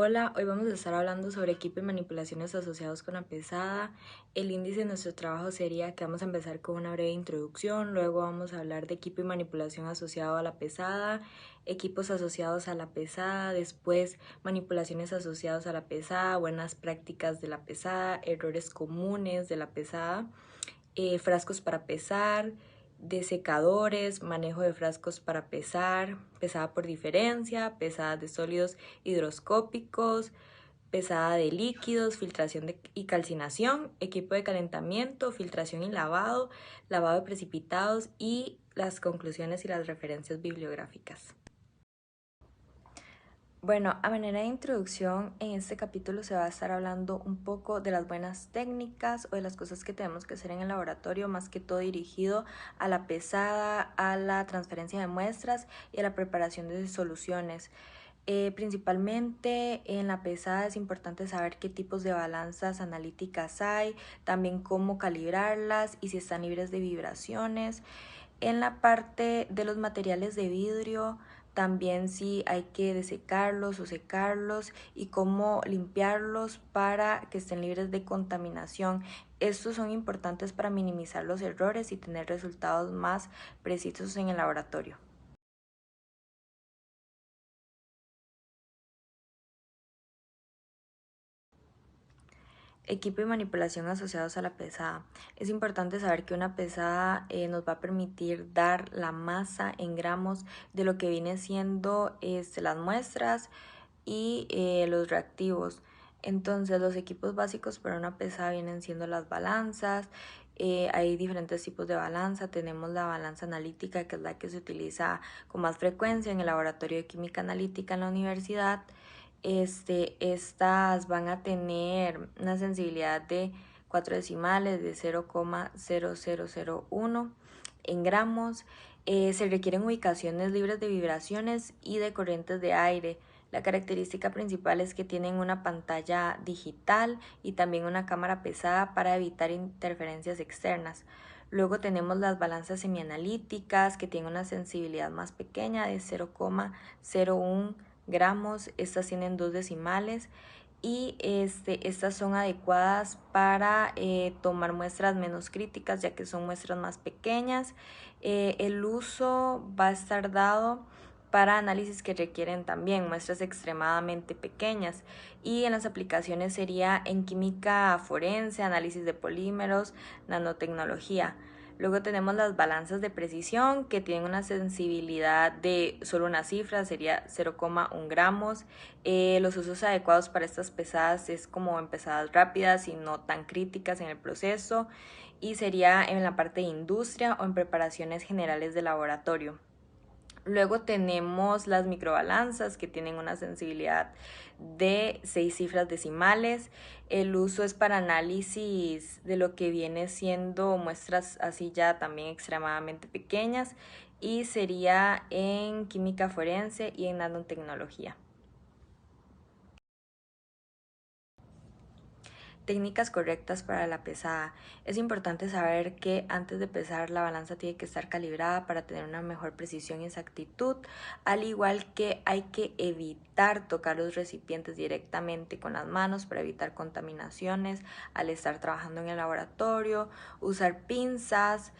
Hola, hoy vamos a estar hablando sobre equipo y manipulaciones asociados con la pesada. El índice de nuestro trabajo sería que vamos a empezar con una breve introducción, luego vamos a hablar de equipo y manipulación asociado a la pesada, equipos asociados a la pesada, después manipulaciones asociadas a la pesada, buenas prácticas de la pesada, errores comunes de la pesada, frascos para pesar, desecadores, manejo de frascos para pesar, pesada por diferencia, pesada de sólidos hidroscópicos, pesada de líquidos, y calcinación, equipo de calentamiento, filtración y lavado, lavado de precipitados y las conclusiones y las referencias bibliográficas. Bueno, a manera de introducción, en este capítulo se va a estar hablando un poco de las buenas técnicas o de las cosas que tenemos que hacer en el laboratorio, más que todo dirigido a la pesada, a la transferencia de muestras y a la preparación de soluciones. Principalmente en la pesada es importante saber qué tipos de balanzas analíticas hay, también cómo calibrarlas y si están libres de vibraciones. En la parte de los materiales de vidrio, también si hay que desecarlos o secarlos y cómo limpiarlos para que estén libres de contaminación. Estos son importantes para minimizar los errores y tener resultados más precisos en el laboratorio. Equipo y manipulación asociados a la pesada. Es importante saber que una pesada nos va a permitir dar la masa en gramos de lo que viene siendo las muestras y los reactivos. Entonces los equipos básicos para una pesada vienen siendo las balanzas. Hay diferentes tipos de balanza. Tenemos la balanza analítica, que es la que se utiliza con más frecuencia en el laboratorio de química analítica en la universidad. Estas van a tener una sensibilidad de 4 decimales de 0,0001 en gramos. Se requieren ubicaciones libres de vibraciones y de corrientes de aire. La característica principal es que tienen una pantalla digital y también una cámara pesada para evitar interferencias externas. Luego tenemos las balanzas semianalíticas, que tienen una sensibilidad más pequeña de 0,01 gramos. Estas tienen 2 decimales y estas son adecuadas para tomar muestras menos críticas, ya que son muestras más pequeñas. El uso va a estar dado para análisis que requieren también muestras extremadamente pequeñas, y en las aplicaciones sería en química forense, análisis de polímeros, nanotecnología. Luego tenemos las balanzas de precisión, que tienen una sensibilidad de solo una cifra, sería 0,1 gramos. Los usos adecuados para estas pesadas es como en pesadas rápidas y no tan críticas en el proceso, y sería en la parte de industria o en preparaciones generales de laboratorio. Luego tenemos las microbalanzas, que tienen una sensibilidad de 6 cifras decimales. El uso es para análisis de lo que viene siendo muestras así ya también extremadamente pequeñas, y sería en química forense y en nanotecnología. Técnicas correctas para la pesada. Es importante saber que antes de pesar, la balanza tiene que estar calibrada para tener una mejor precisión y exactitud, al igual que hay que evitar tocar los recipientes directamente con las manos para evitar contaminaciones al estar trabajando en el laboratorio, usar pinzas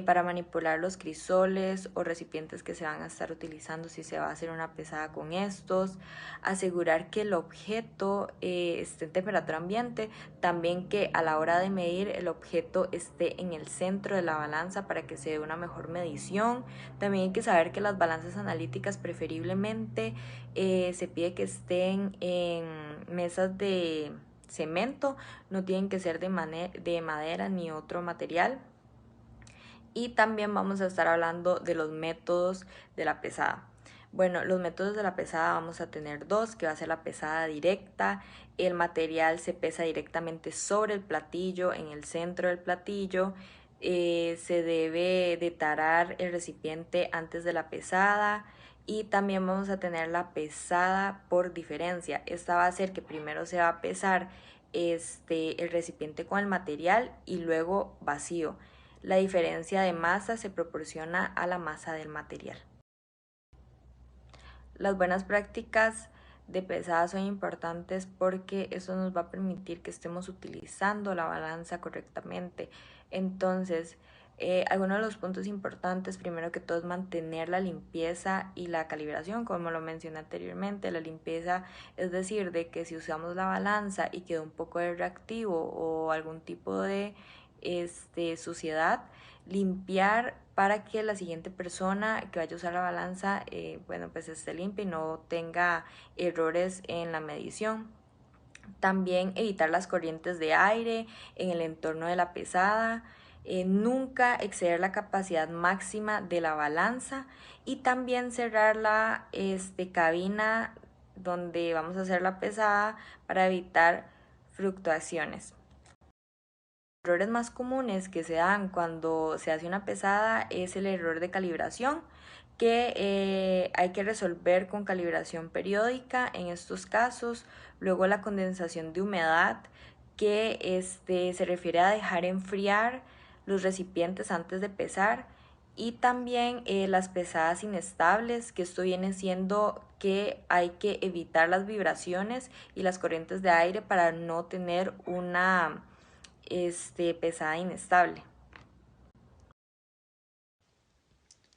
para manipular los crisoles o recipientes que se van a estar utilizando si se va a hacer una pesada con estos, asegurar que el objeto esté en temperatura ambiente, también que a la hora de medir el objeto esté en el centro de la balanza para que se dé una mejor medición. También hay que saber que las balanzas analíticas preferiblemente se pide que estén en mesas de cemento, no tienen que ser de madera ni otro material. Y también vamos a estar hablando de los métodos de la pesada. Bueno, los métodos de la pesada vamos a tener dos, que va a ser la pesada directa. El material se pesa directamente sobre el platillo, en el centro del platillo. Se debe de tarar el recipiente antes de la pesada. Y también vamos a tener la pesada por diferencia. Esta va a ser que primero se va a pesar el recipiente con el material y luego vacío. La diferencia de masa se proporciona a la masa del material. Las buenas prácticas de pesada son importantes porque eso nos va a permitir que estemos utilizando la balanza correctamente. Entonces, algunos de los puntos importantes, primero que todo, es mantener la limpieza y la calibración, como lo mencioné anteriormente. La limpieza es decir, de que si usamos la balanza y quedó un poco de reactivo o algún tipo de suciedad, limpiar para que la siguiente persona que vaya a usar la balanza, bueno, pues esté limpia y no tenga errores en la medición. También evitar las corrientes de aire en el entorno de la pesada, nunca exceder la capacidad máxima de la balanza y también cerrar la cabina donde vamos a hacer la pesada para evitar fluctuaciones. Los errores más comunes que se dan cuando se hace una pesada es el error de calibración, que hay que resolver con calibración periódica en estos casos. Luego la condensación de humedad, que se refiere a dejar enfriar los recipientes antes de pesar. Y también las pesadas inestables, que esto viene siendo que hay que evitar las vibraciones y las corrientes de aire para no tener una pesada inestable.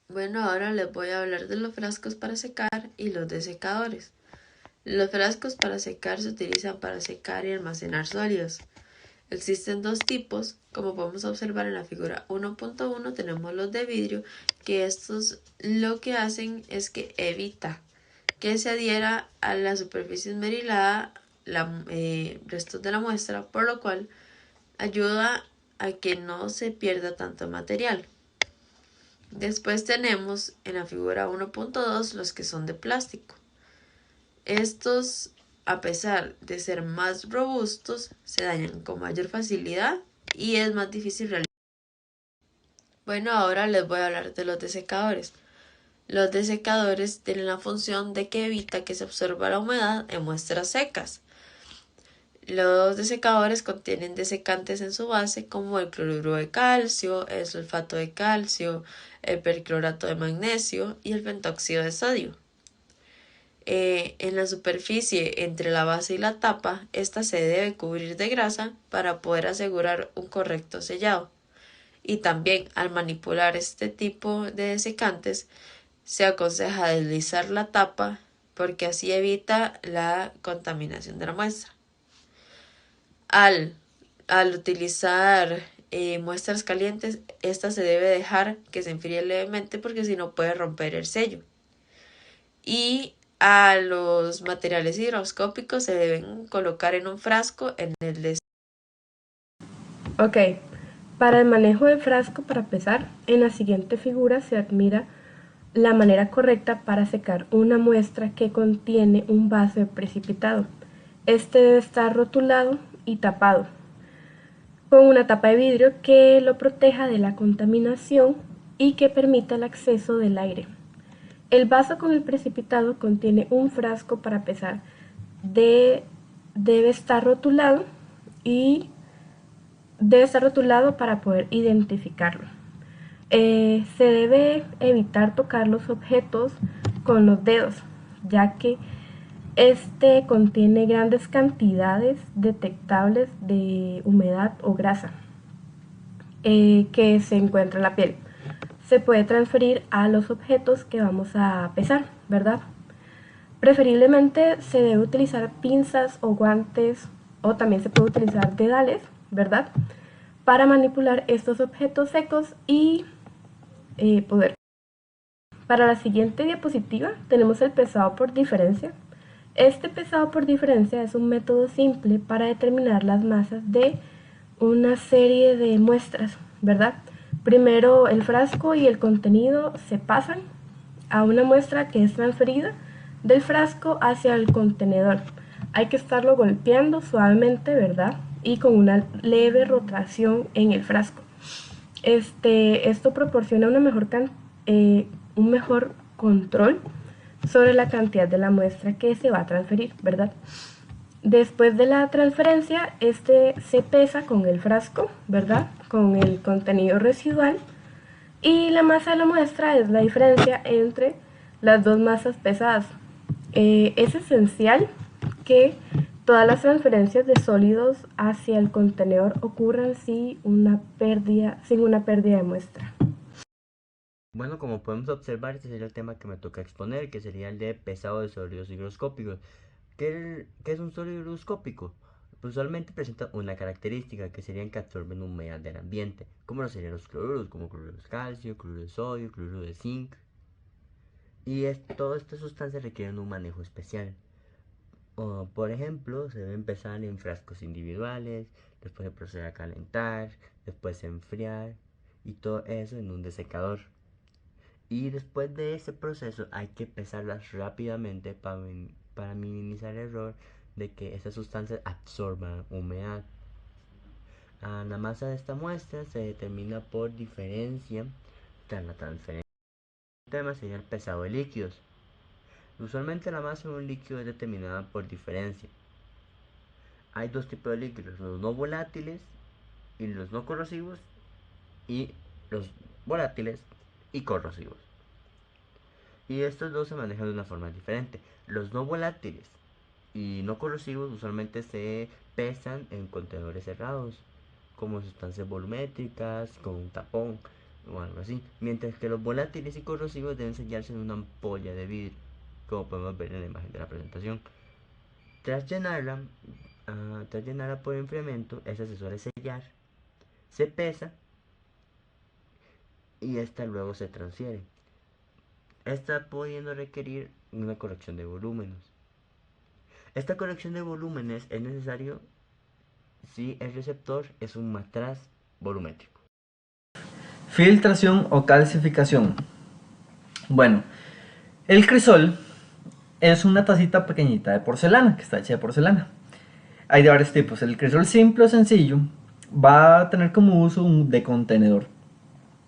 Bueno, ahora les voy a hablar de los frascos para secar y los desecadores. Los frascos para secar se utilizan para secar y almacenar sólidos. Existen dos tipos, como podemos observar en la figura 1.1 tenemos los de vidrio, que estos lo que hacen es que evita que se adhiera a la superficie esmerilada restos de la muestra, por lo cual ayuda a que no se pierda tanto material. Después tenemos en la figura 1.2 los que son de plástico. Estos, a pesar de ser más robustos, se dañan con mayor facilidad y es más difícil realizar. Bueno, ahora les voy a hablar de los desecadores. Los desecadores tienen la función de que evita que se absorba la humedad en muestras secas. Los desecadores contienen desecantes en su base como el cloruro de calcio, el sulfato de calcio, el perclorato de magnesio y el pentóxido de sodio. En la superficie entre la base y la tapa, esta se debe cubrir de grasa para poder asegurar un correcto sellado. Y también al manipular este tipo de desecantes, se aconseja deslizar la tapa porque así evita la contaminación de la muestra. Al utilizar muestras calientes, esta se debe dejar que se enfríe levemente porque si no puede romper el sello. Y a los materiales higroscópicos se deben colocar en un frasco en el Ok, para el manejo del frasco para pesar, en la siguiente figura se admira la manera correcta para secar una muestra que contiene un vaso de precipitado. Este debe estar rotulado y tapado con una tapa de vidrio que lo proteja de la contaminación y que permita el acceso del aire. El vaso con el precipitado contiene un frasco para pesar. Debe estar rotulado y debe estar rotulado para poder identificarlo. Se debe evitar tocar los objetos con los dedos, ya que este contiene grandes cantidades detectables de humedad o grasa que se encuentra en la piel. Se puede transferir a los objetos que vamos a pesar, ¿verdad? Preferiblemente se debe utilizar pinzas o guantes, o también se puede utilizar dedales, ¿verdad? Para manipular estos objetos secos y poder. Para la siguiente diapositiva tenemos el pesado por diferencia. Este pesado por diferencia es un método simple para determinar las masas de una serie de muestras, ¿verdad? Primero el frasco y el contenido se pasan a una muestra que es transferida del frasco hacia el contenedor. Hay que estarlo golpeando suavemente, ¿verdad? Y con una leve rotación en el frasco. Esto proporciona un mejor control sobre la cantidad de la muestra que se va a transferir, ¿verdad? Después de la transferencia, se pesa con el frasco, ¿verdad? Con el contenido residual. Y la masa de la muestra es la diferencia entre las dos masas pesadas. Es esencial que todas las transferencias de sólidos hacia el contenedor ocurran sin una pérdida de muestra. Bueno, como podemos observar, este sería el tema que me toca exponer, que sería el de pesado de sólidos higroscópicos. ¿Qué es un sólido higroscópico? Usualmente presenta una característica que serían que absorben humedad del ambiente, como lo serían los cloruros, como cloruro de calcio, cloruro de sodio, cloruro de zinc. Todas estas sustancias requieren un manejo especial. Por ejemplo, se debe empezar en frascos individuales, después se procede a calentar, después enfriar y todo eso en un desecador. Y después de ese proceso hay que pesarlas rápidamente para minimizar el error de que esas sustancias absorban humedad. La masa de esta muestra se determina por diferencia tras la transferencia. El tema sería el pesado de líquidos. Usualmente la masa de un líquido es determinada por diferencia. Hay dos tipos de líquidos, los no volátiles y los no corrosivos, y los volátiles y corrosivos. Y estos dos se manejan de una forma diferente. Los no volátiles y no corrosivos usualmente se pesan en contenedores cerrados, como sustancias volumétricas, con un tapón o algo así. Mientras que los volátiles y corrosivos deben sellarse en una ampolla de vidrio, como podemos ver en la imagen de la presentación. Tras llenarla por enfriamiento, esta se suele sellar, se pesa y esta luego se transfiere. Está pudiendo requerir una corrección de volúmenes. Esta corrección de volúmenes es necesario si el receptor es un matraz volumétrico. Filtración o calcificación. Bueno, el crisol es una tacita pequeñita de porcelana, que está hecha de porcelana. Hay de varios tipos. El crisol simple o sencillo va a tener como uso un de contenedor.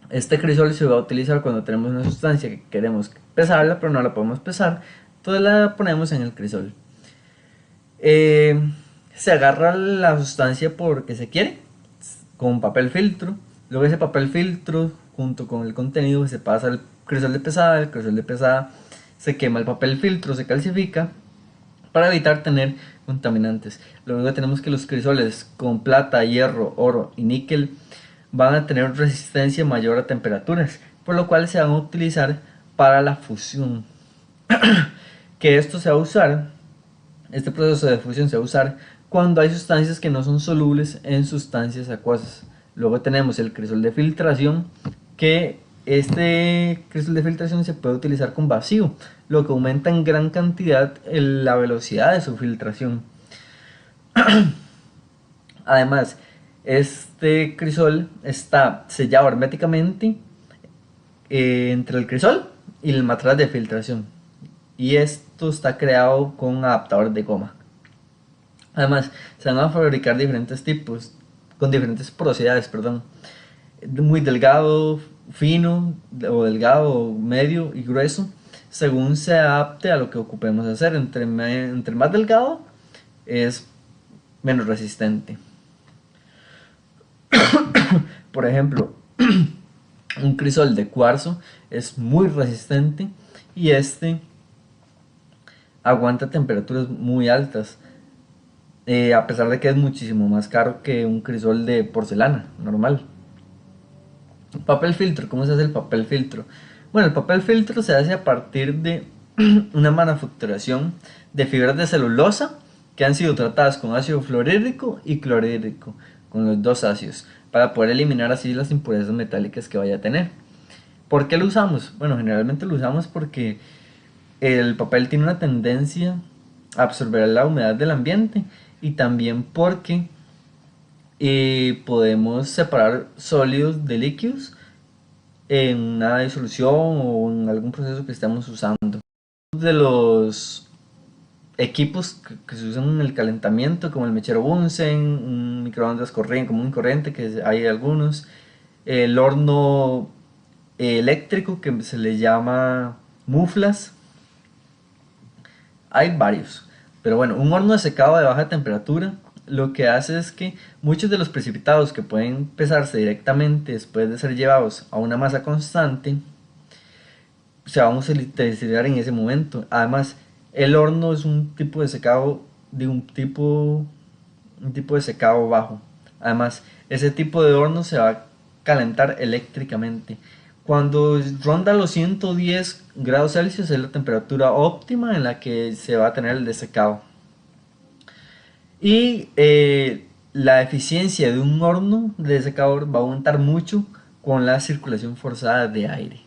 Este crisol se va a utilizar cuando tenemos una sustancia que queremos pesarla, pero no la podemos pesar. Entonces la ponemos en el crisol. Se agarra la sustancia porque se quiere, con papel filtro. Luego ese papel filtro junto con el contenido se pasa al crisol de pesada. El crisol de pesada se quema el papel filtro, se calcifica para evitar tener contaminantes. Luego tenemos que los crisoles con plata, hierro, oro y níquel van a tener resistencia mayor a temperaturas, por lo cual se van a utilizar para la fusión. Que esto se va a usar, este proceso de fusión se va a usar cuando hay sustancias que no son solubles en sustancias acuosas. Luego tenemos el crisol de filtración, que este crisol de filtración se puede utilizar con vacío, lo que aumenta en gran cantidad la velocidad de su filtración. Además, este crisol está sellado herméticamente entre el crisol y el matraz de filtración, y esto está creado con adaptadores de goma. Además, se van a fabricar diferentes tipos, con diferentes porosidades, muy delgado, fino, o delgado, medio y grueso, según se adapte a lo que ocupemos hacer. Entre más delgado es menos resistente. Por ejemplo, un crisol de cuarzo es muy resistente y este aguanta temperaturas muy altas, a pesar de que es muchísimo más caro que un crisol de porcelana normal. Papel filtro. ¿Cómo se hace el papel filtro? Bueno, el papel filtro se hace a partir de una manufacturación de fibras de celulosa que han sido tratadas con ácido fluorhídrico y clorhídrico, con los dos ácidos, para poder eliminar así las impurezas metálicas que vaya a tener. ¿Por qué lo usamos? Bueno, generalmente lo usamos porque el papel tiene una tendencia a absorber la humedad del ambiente, y también porque podemos separar sólidos de líquidos en una disolución o en algún proceso que estemos usando. De los equipos que se usan en el calentamiento, como el mechero Bunsen, un microondas común y corriente, que hay algunos, el horno eléctrico que se le llama muflas, hay varios. Pero bueno, un horno de secado de baja temperatura lo que hace es que muchos de los precipitados que pueden pesarse directamente después de ser llevados a una masa constante se van a utilizar en ese momento. Además, El horno es un tipo de secado de un tipo de secado bajo. Además, ese tipo de horno se va a calentar eléctricamente. Cuando ronda los 110 grados Celsius es la temperatura óptima en la que se va a tener el desecado. Y la eficiencia de un horno de desecador va a aumentar mucho con la circulación forzada de aire.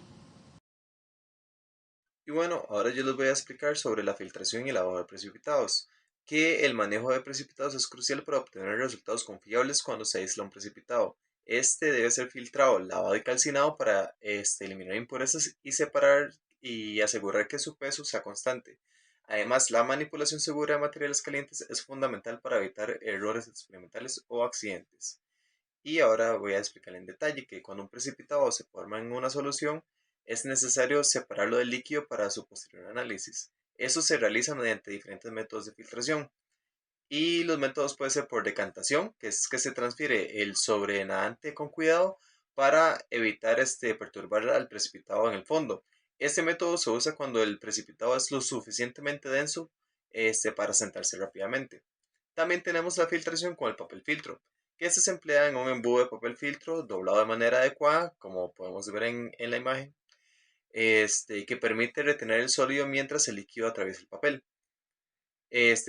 Y bueno, ahora yo les voy a explicar sobre la filtración y lavado de precipitados, que el manejo de precipitados es crucial para obtener resultados confiables cuando se aísla un precipitado. Este debe ser filtrado, lavado y calcinado para eliminar impurezas y separar y asegurar que su peso sea constante. Además, la manipulación segura de materiales calientes es fundamental para evitar errores experimentales o accidentes. Y ahora voy a explicar en detalle que cuando un precipitado se forma en una solución, es necesario separarlo del líquido para su posterior análisis. Eso se realiza mediante diferentes métodos de filtración. Y los métodos pueden ser por decantación, que es que se transfiere el sobrenadante con cuidado para evitar perturbar al precipitado en el fondo. Este método se usa cuando el precipitado es lo suficientemente denso para sentarse rápidamente. También tenemos la filtración con el papel filtro, que este se emplea en un embudo de papel filtro doblado de manera adecuada, como podemos ver en la imagen, que permite retener el sólido mientras el líquido atraviesa el papel.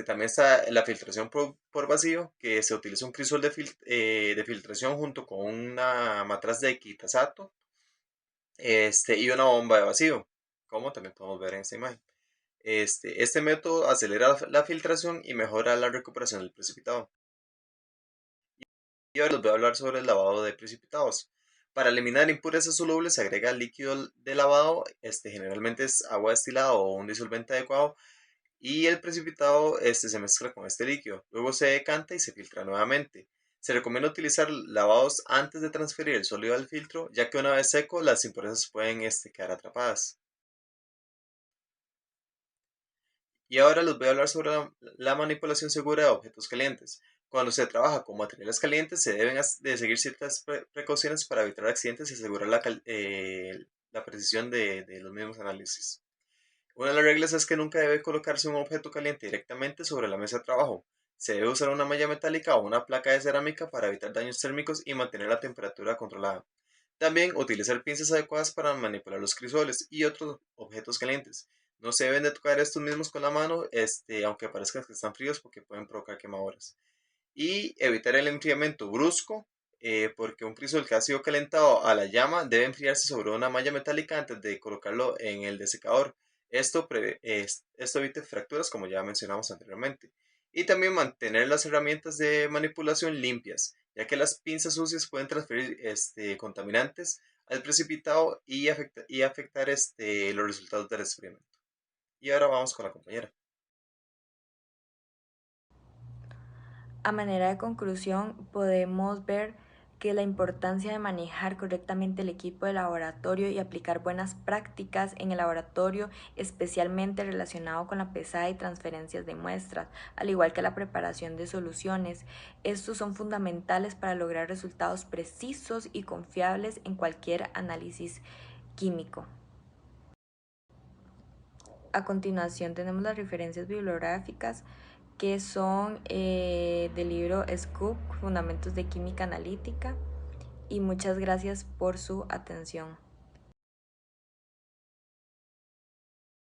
También está la filtración por vacío, que se utiliza un crisol de filtración junto con una matraz de quitasato y una bomba de vacío, como también podemos ver en esta imagen. Este método acelera la filtración y mejora la recuperación del precipitado. Y ahora les voy a hablar sobre el lavado de precipitados. Para eliminar impurezas solubles se agrega líquido de lavado, generalmente es agua destilada o un disolvente adecuado, y el precipitado se mezcla con este líquido. Luego se decanta y se filtra nuevamente. Se recomienda utilizar lavados antes de transferir el sólido al filtro, ya que una vez seco las impurezas pueden quedar atrapadas. Y ahora les voy a hablar sobre la manipulación segura de objetos calientes. Cuando se trabaja con materiales calientes se deben de seguir ciertas precauciones para evitar accidentes y asegurar la precisión de los mismos análisis. Una de las reglas es que nunca debe colocarse un objeto caliente directamente sobre la mesa de trabajo. Se debe usar una malla metálica o una placa de cerámica para evitar daños térmicos y mantener la temperatura controlada. También utilizar pinzas adecuadas para manipular los crisoles y otros objetos calientes. No se deben de tocar estos mismos con la mano, aunque parezca que están fríos porque pueden provocar quemaduras. Y evitar el enfriamiento brusco, porque un crisol que ha sido calentado a la llama debe enfriarse sobre una malla metálica antes de colocarlo en el desecador. Esto evita fracturas, como ya mencionamos anteriormente. Y también mantener las herramientas de manipulación limpias, ya que las pinzas sucias pueden transferir contaminantes al precipitado y afectar los resultados del experimento. Y ahora vamos con la compañera. A manera de conclusión, podemos ver que la importancia de manejar correctamente el equipo de laboratorio y aplicar buenas prácticas en el laboratorio, especialmente relacionado con la pesada y transferencias de muestras, al igual que la preparación de soluciones. Estos son fundamentales para lograr resultados precisos y confiables en cualquier análisis químico. A continuación tenemos las referencias bibliográficas que son del libro Scoop, Fundamentos de Química Analítica, y muchas gracias por su atención.